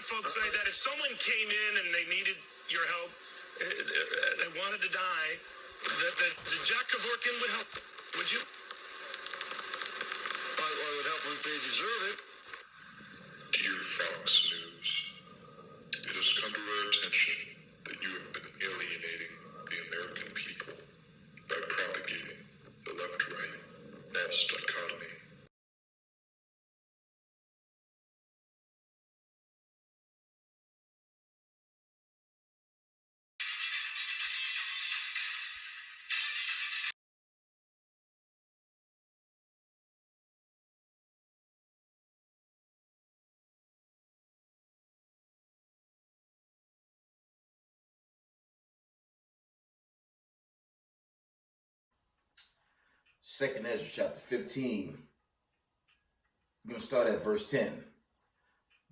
folks say that if someone came in and they needed your help, they wanted to die, the Jack Kevorkian would help. Would you? I would help them if they deserve it. Dear Fox News, it has come to our attention that you have been alienating the American people by propagating the left-right mass dichotomy. Second Ezra chapter 15. We're going to start at verse 10.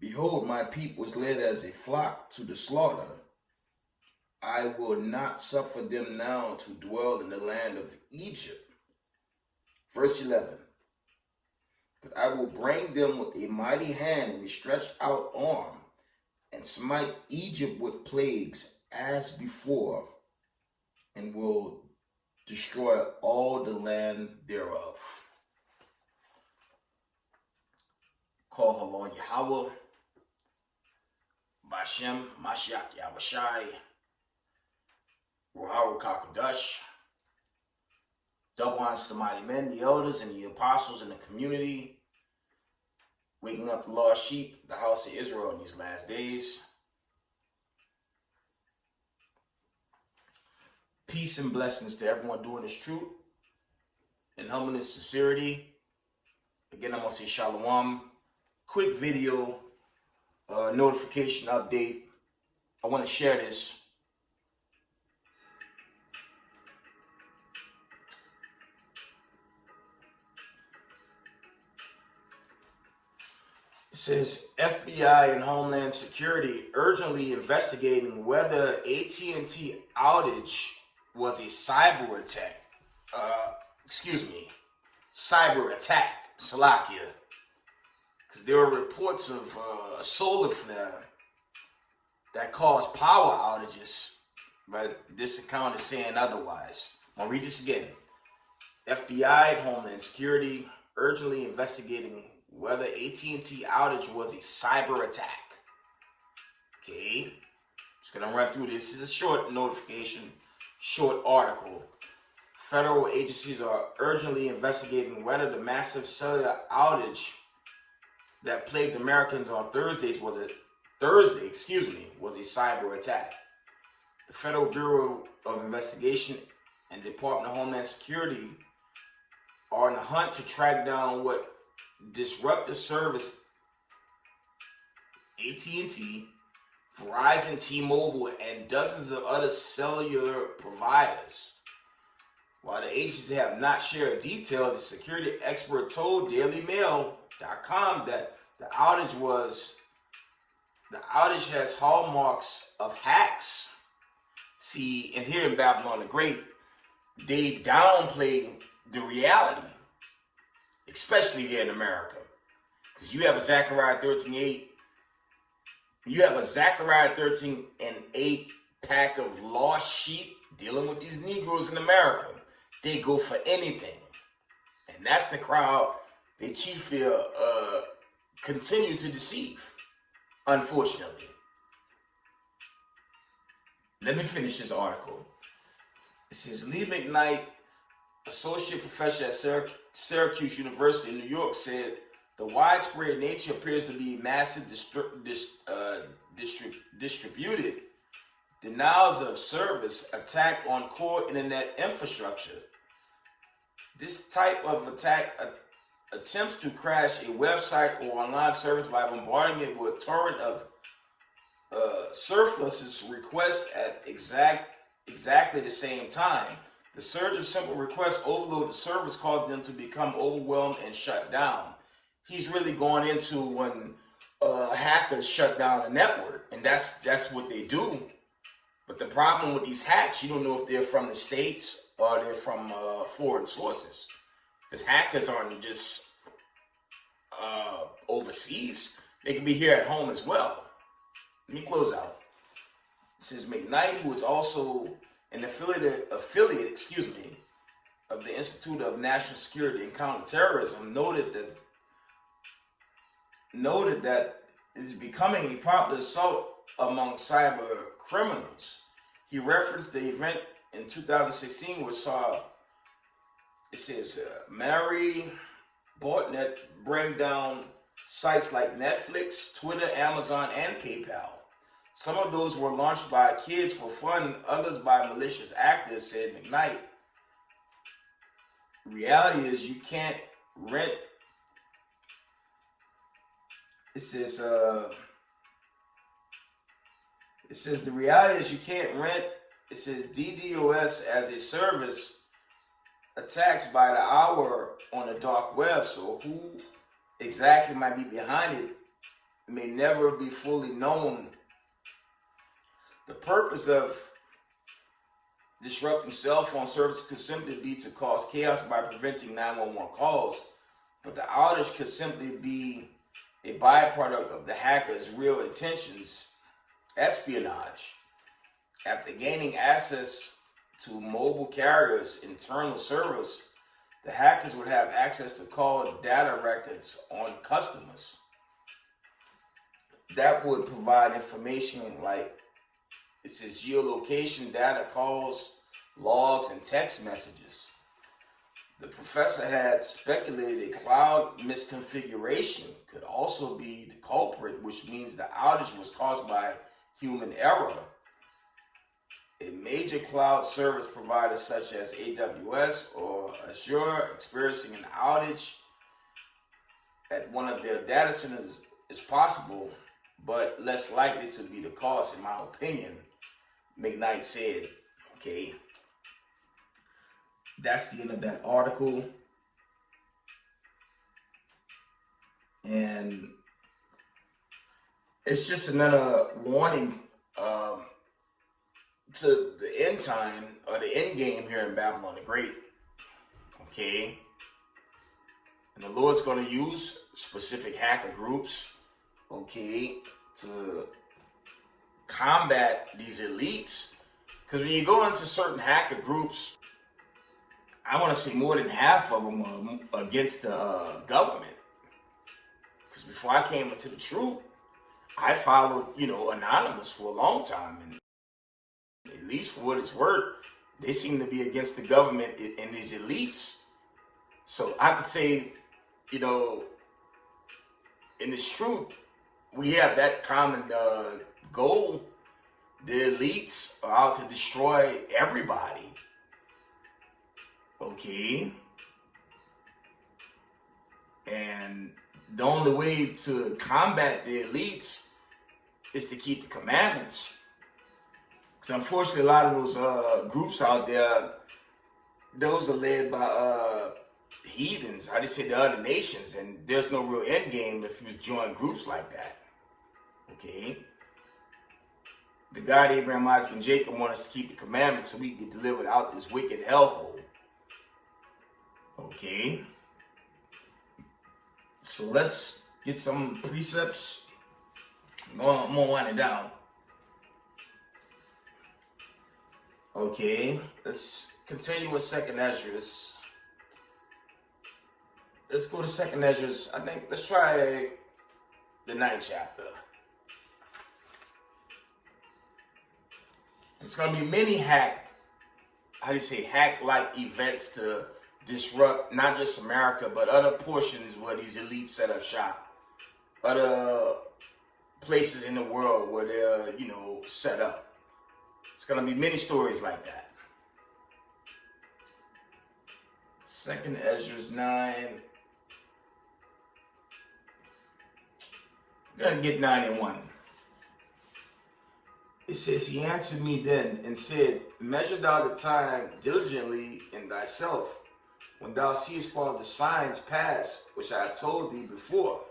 Behold, my people is led as a flock to the slaughter. I will not suffer them now to dwell in the land of Egypt. Verse 11. But I will bring them with a mighty hand and a stretched out arm, and smite Egypt with plagues as before, and will destroy all the land thereof. Call her Lord Yahweh, Bashem, Mashiach, Yahushai, Ruharu Kakadash. Double honors to the mighty men, the elders, and the apostles in the community, waking up the lost sheep, the house of Israel in these last days. Peace and blessings to everyone doing this truth and humbleness, sincerity. Again, I'm going to say shalom. Quick video, notification update. I want to share this. It says FBI and Homeland Security urgently investigating whether AT&T outage was a cyber attack. Cyber attack, Salakia. Because there were reports of a solar flare that caused power outages, but this account is saying otherwise. I'll read this again. FBI and Homeland Security urgently investigating whether AT&T outage was a cyber attack. Okay, just gonna run through this. This is a short notification. Short article. Federal agencies are urgently investigating whether the massive cellular outage that plagued Americans on Thursday was a cyber attack. The Federal Bureau of Investigation and Department of Homeland Security are in the hunt to track down what disrupted service AT&T, Verizon, T-Mobile, and dozens of other cellular providers. While the agencies have not shared details, a security expert told DailyMail.com that the outage has hallmarks of hacks. See, and here in Babylon the Great, they downplay the reality, especially here in America. Because you have a Zechariah 13:8. You have a Zechariah 13:8 pack of lost sheep dealing with these Negroes in America. They go for anything. And that's the crowd they chiefly continue to deceive, unfortunately. Let me finish this article. It says, Lee McKnight, associate professor at Syracuse University in New York, said the widespread nature appears to be massive distributed denials of service attack on core internet infrastructure. This type of attack attempts to crash a website or online service by bombarding it with a torrent of surpluses requests at exactly the same time. The surge of simple requests overload the service caused them to become overwhelmed and shut down. He's really going into when hackers shut down a network, and that's what they do. But the problem with these hacks, you don't know if they're from the States or they're from foreign sources. Because hackers aren't just overseas. They can be here at home as well. Let me close out. It says McKnight, who is also an affiliate, of the Institute of National Security and Counterterrorism, noted that it is becoming a popular assault among cyber criminals. He referenced the event in 2016 which saw, it says, Mary botnet bring down sites like Netflix, Twitter, Amazon, and PayPal. Some of those were launched by kids for fun, others by malicious actors, said McKnight. Reality is you can't rent. It says the reality is you can't rent. It says DDoS as a service attacks by the hour on the dark web. So who exactly might be behind it may never be fully known. The purpose of disrupting cell phone service could simply be to cause chaos by preventing 911 calls, but the outage could simply be a byproduct of the hacker's real intentions, espionage. After gaining access to mobile carriers' internal servers, the hackers would have access to call data records on customers. That would provide information like, it says, geolocation data, calls, logs, and text messages. The professor had speculated a cloud misconfiguration could also be the culprit, which means the outage was caused by human error. A major cloud service provider such as AWS or Azure experiencing an outage at one of their data centers is possible, but less likely to be the cause, in my opinion, McKnight said. Okay, that's the end of that article. And it's just another warning to the end time or the end game here in Babylon the Great. Okay, and the Lord's going to use specific hacker groups, okay, to combat these elites. Because when you go into certain hacker groups, I want to say more than half of them are against the government. Because before I came into the truth, I followed, Anonymous for a long time. And at least for what it's worth, they seem to be against the government and these elites. So I could say, in this truth, we have that common goal. The elites are out to destroy everybody. Okay? And the only way to combat the elites is to keep the commandments. Because unfortunately, a lot of those groups out there, those are led by heathens, how they say, the other nations, and there's no real end game if you join groups like that. Okay? The God, Abraham, Isaac, and Jacob want us to keep the commandments so we can get delivered out this wicked hellhole. Okay? So let's get some precepts. I'm going to wind it down. Okay, let's continue with 2nd Ezra. Let's go to 2nd Ezra. I think let's try the 9th chapter. It's going to be many hack-like events to disrupt not just America, but other portions where these elites set up shop. Other places in the world where they're, set up. It's going to be many stories like that. 2nd Ezra 9. We're going to get 9 and 1. It says, he answered me then and said, measure thou the time diligently in thyself, when thou seest part of the signs pass, which I have told thee before.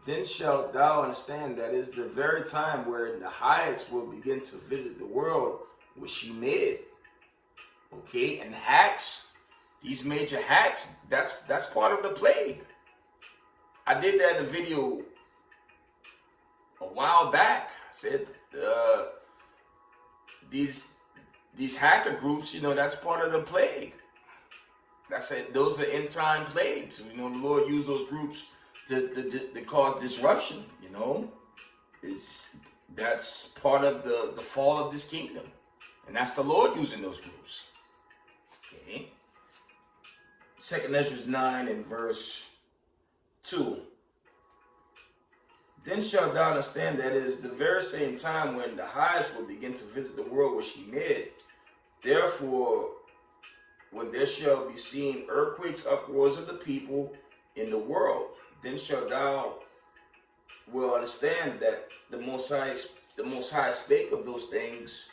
Then shalt thou understand that is the very time wherein the highest will begin to visit the world which he made. Okay, and hacks, these major hacks, that's part of the plague. I did that in a video a while back. I said these hacker groups, that's part of the plague. That's it. Those are end time plagues. The Lord used those groups to cause disruption. That's part of the fall of this kingdom, and that's the Lord using those groups. Okay. 2 Ezra 9 and verse 2. Then shalt thou understand that it is the very same time when the highest will begin to visit the world which he made. Therefore, when there shall be seen earthquakes, uproars of the people in the world, then shalt thou will understand that the Most High spake of those things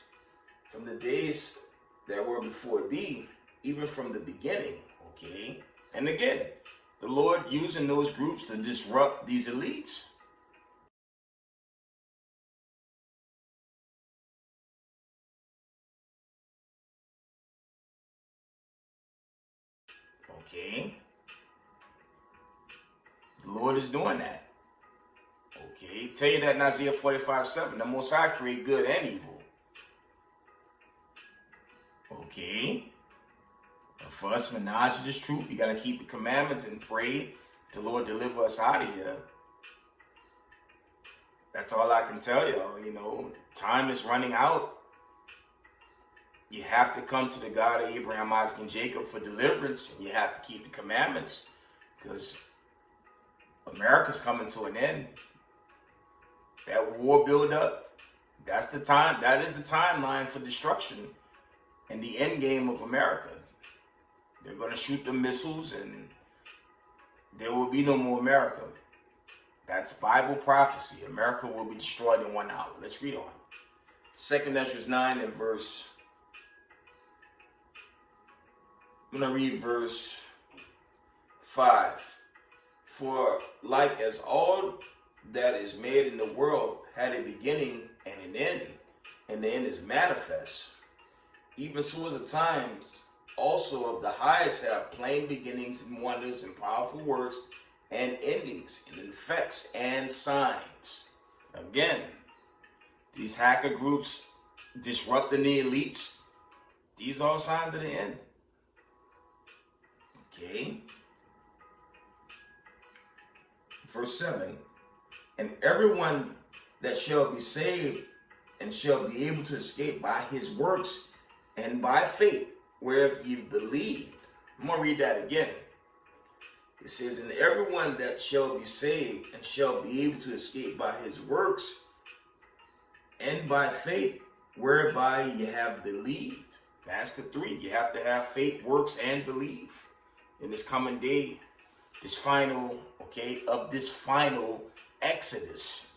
from the days that were before thee, even from the beginning. Okay? And again, the Lord using those groups to disrupt these elites. Okay? The Lord is doing that. Okay? Tell you that in Isaiah 45:7, the Most High create good and evil. Okay? But for us, for knowledge of this truth, you got to keep the commandments and pray the Lord deliver us out of here. That's all I can tell y'all. Time is running out. You have to come to the God of Abraham, Isaac, and Jacob for deliverance. And you have to keep the commandments, because America's coming to an end. That war build up, that's the time. That is the timeline for destruction and the end game of America. They're going to shoot the missiles and there will be no more America. That's Bible prophecy. America will be destroyed in 1 hour. Let's read on. 2 Ezra 9 and verse... I'm going to read verse 5. For like as all that is made in the world had a beginning and an end, and the end is manifest, even so is the times also of the highest have plain beginnings and wonders and powerful works and endings and effects and signs. Again, these hacker groups disrupting the elites, these are all signs of the end. Okay. Verse 7. And everyone that shall be saved and shall be able to escape by his works and by faith, whereof ye believed. I'm going to read that again. It says, and everyone that shall be saved and shall be able to escape by his works and by faith, whereby ye have believed. That's the three. You have to have faith, works, and believe. In this coming day, this final exodus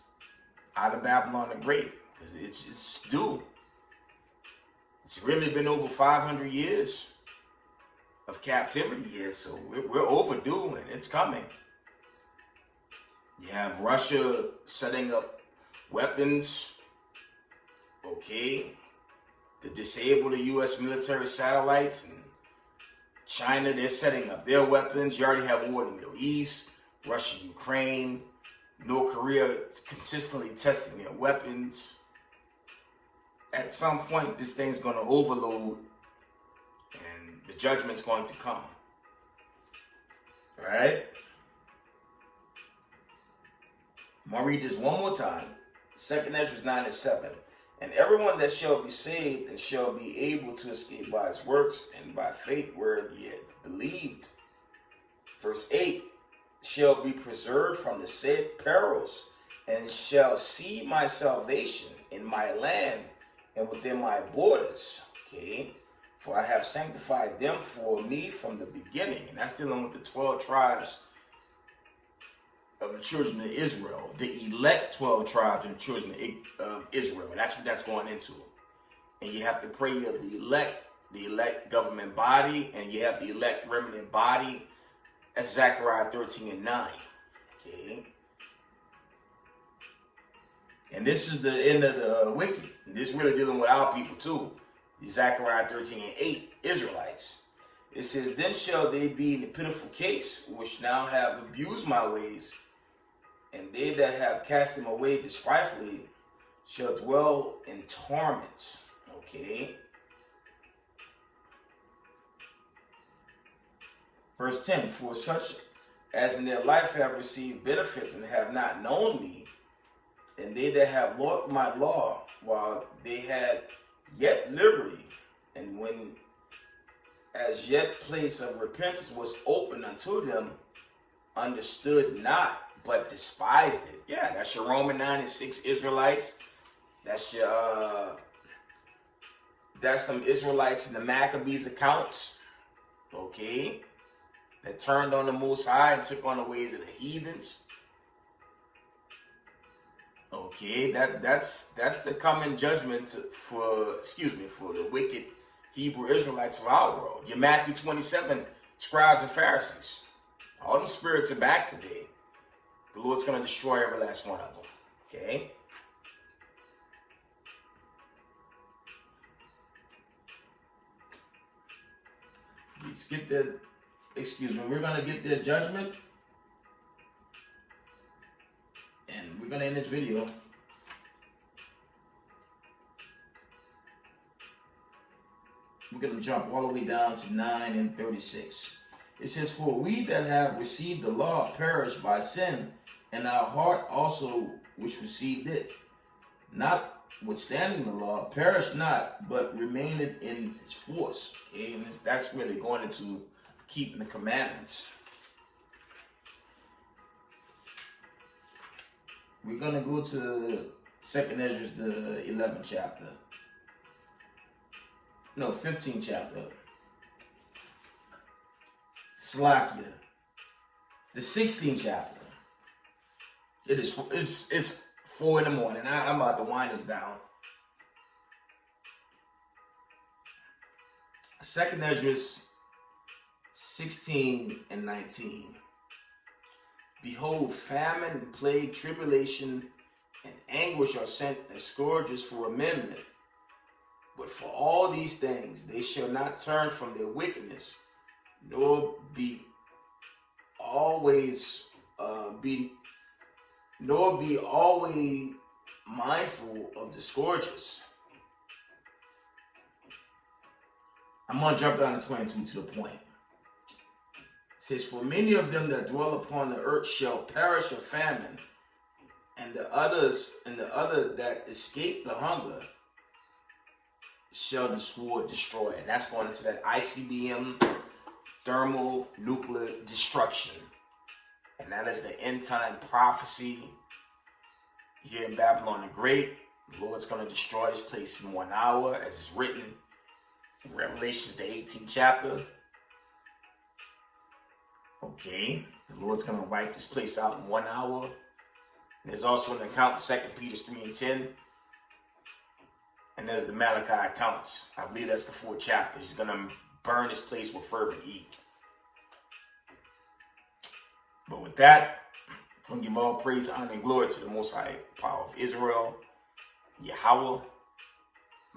out of Babylon the Great, because it's due. It's really been over 500 years of captivity here, so we're overdue and it's coming. You have Russia setting up weapons, to disable the U.S. military satellites, and China, they're setting up their weapons. You already have war in the Middle East, Russia, Ukraine, North Korea consistently testing their weapons. At some point, this thing's going to overload and the judgment's going to come. All right? I'm going to read this one more time. 2 Ezra 9 and 7. And everyone that shall be saved and shall be able to escape by his works and by faith where ye have believed. Verse 8. Shall be preserved from the said perils and shall see my salvation in my land and within my borders. Okay. For I have sanctified them for me from the beginning. And that's dealing with the 12 tribes of the children of Israel, the elect 12 tribes of the children of Israel. And that's what that's going into. And you have to pray of the elect government body, and you have the elect remnant body. That's Zechariah 13 and 9. Okay. And this is the end of the wicked. And this is really dealing with our people too. The Zechariah 13 and 8 Israelites. It says, then shall they be in the pitiful case, which now have abused my ways, and they that have cast him away despitefully shall dwell in torment. Okay. Verse 10, for such as in their life have received benefits and have not known me, and they that have lost my law while they had yet liberty, and when as yet place of repentance was open unto them, understood not, but despised it. Yeah, that's your Roman 9 and 6 Israelites. That's your that's some Israelites in the Maccabees accounts. Okay. That turned on the Most High and took on the ways of the heathens. Okay, that's the coming judgment for the wicked Hebrew Israelites of our world. Your Matthew 27 scribes and Pharisees. All them spirits are back today. The Lord's going to destroy every last one of them. Okay? Let's get the, we're going to get their judgment. And we're going to end this video. We're going to jump all the way down to 9 and 36. It says, for we that have received the law perish by sin, and our heart also which received it, notwithstanding the law, perish not, but remaineth in its force. Okay, and that's where they're going into keeping the commandments. We're going to go to 2nd Ezra, the 11th chapter. No, 15th chapter. Slakia. The 16th chapter. It's 4 in the morning. I'm about to wind this down. 2nd Ezra 16 and 19. Behold, famine and plague, tribulation, and anguish are sent as scourges for amendment. But for all these things they shall not turn from their wickedness, nor be always mindful of the scourges. I'm going to jump down to 22 to the point. It says, for many of them that dwell upon the earth shall perish of famine, and the other that escape the hunger shall the sword destroy. And that's going into that ICBM thermonuclear destruction. And that is the end time prophecy here in Babylon the Great. The Lord's going to destroy this place in 1 hour, as is written in Revelations, the 18th chapter. Okay, the Lord's going to wipe this place out in 1 hour. There's also an account in 2 Peter 3 and 10. And there's the Malachi accounts. I believe that's the 4th chapter. He's going to burn this place with fervent heat. But with that, I'm going to give all praise, honor, and glory to the Most High Power of Israel, Yahweh,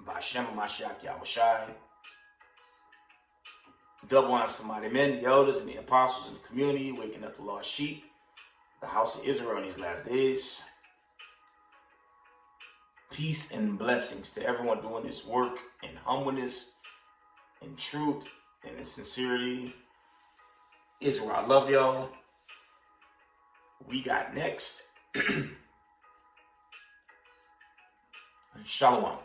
Ba'Shem Mashiach Yahushai. Double honors to mighty men, the elders, and the apostles in the community, waking up the lost sheep, the house of Israel in these last days. Peace and blessings to everyone doing this work in humbleness, in truth, and in sincerity. Israel, I love y'all. We got next. Shalom.